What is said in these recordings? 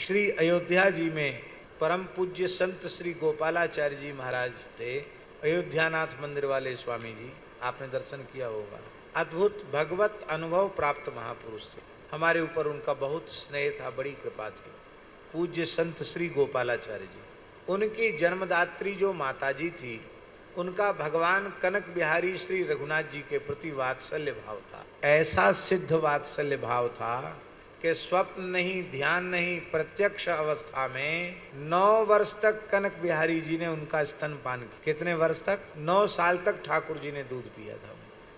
श्री अयोध्या जी में परम पूज्य संत श्री गोपालाचार्य जी महाराज थे, अयोध्यानाथ मंदिर वाले स्वामी जी, आपने दर्शन किया होगा। अद्भुत भगवत अनुभव प्राप्त महापुरुष थे। हमारे ऊपर उनका बहुत स्नेह था, बड़ी कृपा थी। पूज्य संत श्री गोपालाचार्य जी, उनकी जन्मदात्री जो माताजी थी, उनका भगवान कनक बिहारी श्री रघुनाथ जी के प्रति वात्सल्य भाव था। ऐसा सिद्ध वात्सल्य भाव था कि स्वप्न नहीं, ध्यान नहीं, प्रत्यक्ष अवस्था में 9 वर्ष तक कनक बिहारी जी ने उनका स्तनपान किया। कितने वर्ष तक? 9 साल तक ठाकुर जी ने दूध पिया था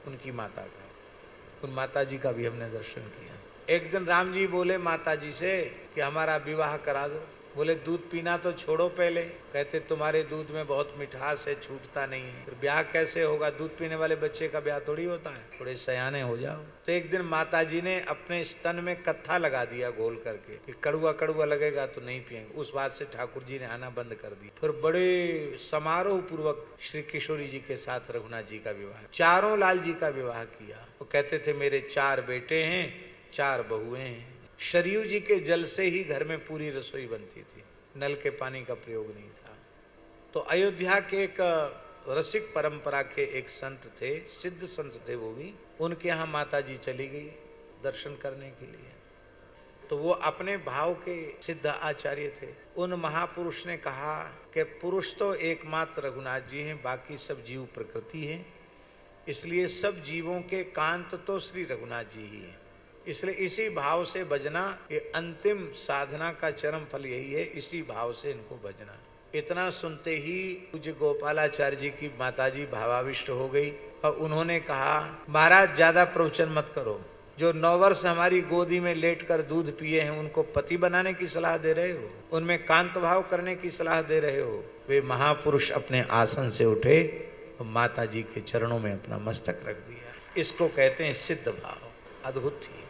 उनकी माता का। उन माता जी का भी हमने दर्शन किया। एक दिन राम जी बोले माता जी से कि हमारा विवाह करा दो। बोले दूध पीना तो छोड़ो पहले। कहते तुम्हारे दूध में बहुत मिठास है, छूटता नहीं है। फिर ब्याह कैसे होगा? दूध पीने वाले बच्चे का ब्याह थोड़ी होता है, थोड़े सयाने हो जाओ। तो एक दिन माता जी ने अपने स्तन में कत्था लगा दिया घोल करके कि कड़ुआ कड़ुआ लगेगा तो नहीं पिएंगे। उस बात से ठाकुर जी ने आना बंद कर दी। फिर बड़े समारोह पूर्वक श्री किशोरी जी के साथ रघुनाथ जी का विवाह, चारों लाल जी का विवाह किया। वो कहते थे मेरे 4 बेटे हैं, 4 बहुएं हैं। शरयू जी के जल से ही घर में पूरी रसोई बनती थी, नल के पानी का प्रयोग नहीं था। तो अयोध्या के एक रसिक परंपरा के एक संत थे, सिद्ध संत थे वो भी। उनके यहाँ माता जी चली गई दर्शन करने के लिए। तो वो अपने भाव के सिद्ध आचार्य थे। उन महापुरुष ने कहा कि पुरुष तो एकमात्र रघुनाथ जी हैं, बाकी सब जीव प्रकृति है, इसलिए सब जीवों के कांत तो श्री रघुनाथ जी ही हैं। इसलिए इसी भाव से भजना, ये अंतिम साधना का चरम फल यही है, इसी भाव से इनको भजना। इतना सुनते ही पूज्य गोपालाचार्य जी की माताजी भावाविष्ट हो गई और उन्होंने कहा महाराज ज्यादा प्रवचन मत करो। जो 9 वर्ष हमारी गोदी में लेटकर दूध पिए हैं उनको पति बनाने की सलाह दे रहे हो, उनमें कांत भाव करने की सलाह दे रहे हो। वे महापुरुष अपने आसन से उठे और माता जी के चरणों में अपना मस्तक रख दिया। इसको कहते हैं सिद्ध भाव। अद्भुत थी।